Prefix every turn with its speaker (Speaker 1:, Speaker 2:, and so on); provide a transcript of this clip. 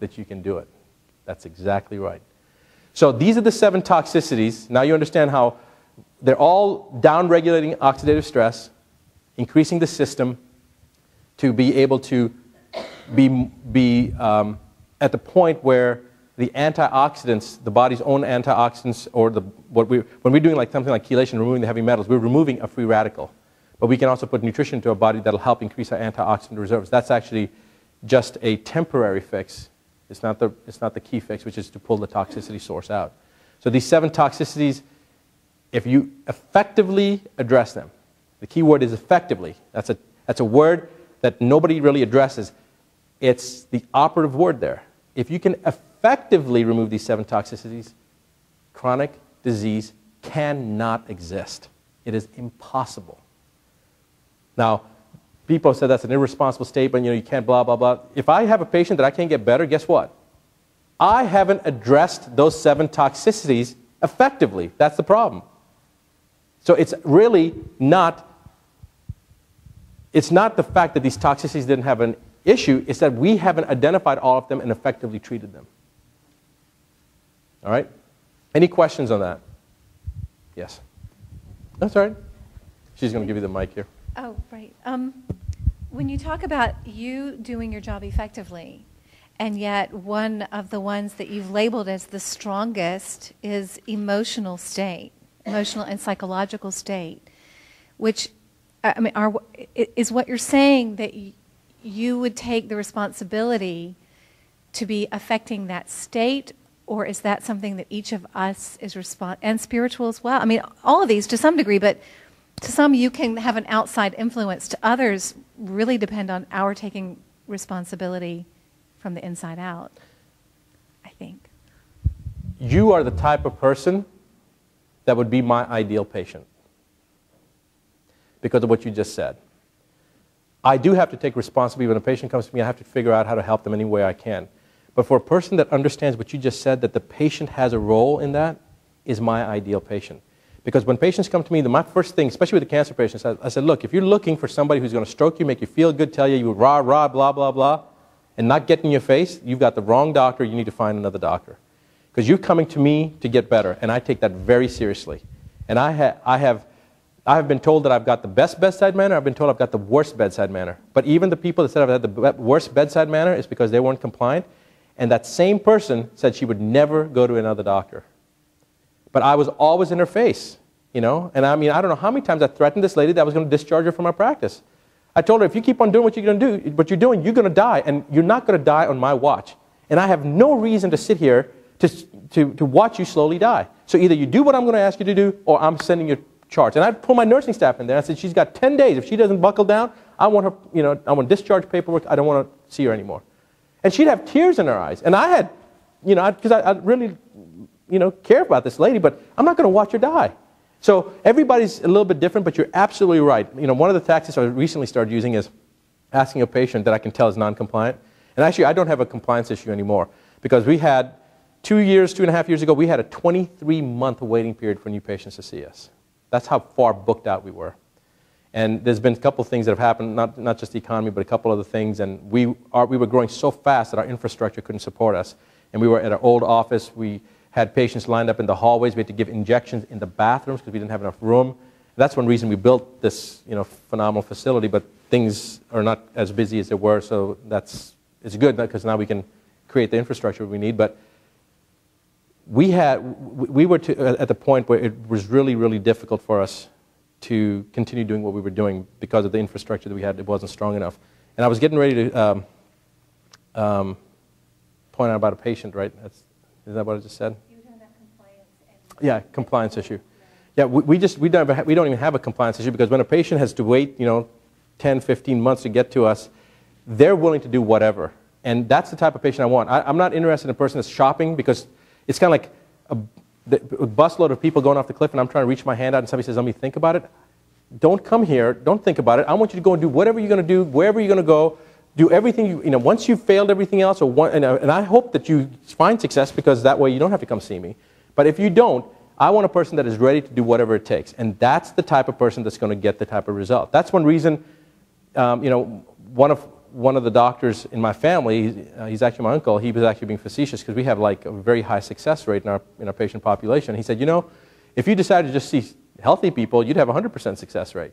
Speaker 1: that you can do it. That's exactly right. So these are the 7 toxicities. Now you understand how they're all down-regulating oxidative stress, increasing the system to be able to be at the point where the antioxidants, the body's own antioxidants, or when we're doing like something like chelation, removing the heavy metals, we're removing a free radical. But we can also put nutrition into our body that'll help increase our antioxidant reserves. That's actually just a temporary fix. It's not the key fix, which is to pull the toxicity source out. So these 7 toxicities, if you effectively address them, the key word is effectively. That's a word that nobody really addresses. It's the operative word there. If you can effectively remove these 7 toxicities, chronic disease cannot exist. It is impossible. Now, people said that's an irresponsible statement, you can't blah, blah, blah. If I have a patient that I can't get better, guess what? I haven't addressed those 7 toxicities effectively. That's the problem. So it's really not, it's not the fact that these toxicities didn't have an issue, it's that we haven't identified all of them and effectively treated them. All right? Any questions on that? Yes. That's all right. She's going to give you the mic here.
Speaker 2: Oh, right. When you talk about you doing your job effectively, and yet one of the ones that you've labeled as the strongest is emotional state, emotional and psychological state, which, I mean, is what you're saying that you would take the responsibility to be affecting that state, or is that something that each of us is and spiritual as well? I mean, all of these to some degree, but to some you can have an outside influence. To others really depend on our taking responsibility from the inside out, I think.
Speaker 1: You are the type of person that would be my ideal patient because of what you just said. I do have to take responsibility. When a patient comes to me, I have to figure out how to help them any way I can. But for a person that understands what you just said, that the patient has a role in that, is my ideal patient. Because when patients come to me, my first thing, especially with the cancer patients, I said, look, if you're looking for somebody who's going to stroke you, make you feel good, tell you rah, rah, blah, blah, blah, and not get in your face, you've got the wrong doctor, you need to find another doctor. Because you're coming to me to get better, and I take that very seriously. And I have been told that I've got the best bedside manner, I've been told I've got the worst bedside manner. But even the people that said I've had the worst bedside manner is because they weren't compliant, and that same person said she would never go to another doctor. But I was always in her face, And I mean, I don't know how many times I threatened this lady that I was going to discharge her from our practice. I told her, if you keep on doing what you're going to do, what you're doing, you're going to die, and you're not going to die on my watch. And I have no reason to sit here to watch you slowly die. So either you do what I'm going to ask you to do, or I'm sending you charge. And I'd pull my nursing staff in there. I said, she's got 10 days. If she doesn't buckle down, I want her, I want discharge paperwork. I don't want to see her anymore. And she'd have tears in her eyes. And I had, because I really, care about this lady, but I'm not going to watch her die. So everybody's a little bit different, but you're absolutely right. One of the tactics I recently started using is asking a patient that I can tell is non-compliant. And actually, I don't have a compliance issue anymore, because we had 2.5 years ago, we had a 23-month waiting period for new patients to see us. That's how far booked out we were. And there's been a couple of things that have happened, not just the economy, but a couple other things. And we were growing so fast that our infrastructure couldn't support us. And we were at our old office. We had patients lined up in the hallways. We had to give injections in the bathrooms because we didn't have enough room. That's one reason we built this phenomenal facility, but things are not as busy as they were, so it's good because now we can create the infrastructure we need. But we were at the point where it was really, really difficult for us to continue doing what we were doing because of the infrastructure that we had. It wasn't strong enough. And I was getting ready to point out about a patient, right? Is that what I just said?
Speaker 2: You were talking about compliance.
Speaker 1: Yeah, compliance issue. Yeah, we don't even have a compliance issue, because when a patient has to wait, 10, 15 months to get to us, they're willing to do whatever. And that's the type of patient I want. I'm not interested in a person that's shopping, because it's kind of like a busload of people going off the cliff, and I'm trying to reach my hand out, and somebody says, let me think about it. Don't come here. Don't think about it. I want you to go and do whatever you're going to do, wherever you're going to go. Do everything, once you've failed everything else, and I hope that you find success, because that way you don't have to come see me. But if you don't, I want a person that is ready to do whatever it takes. And that's the type of person that's going to get the type of result. That's one reason, one of one of the doctors in my family, he's actually my uncle, he was actually being facetious because we have like a very high success rate in our patient population. He said, you know, if you decided to just see healthy people, you'd have a 100% success rate.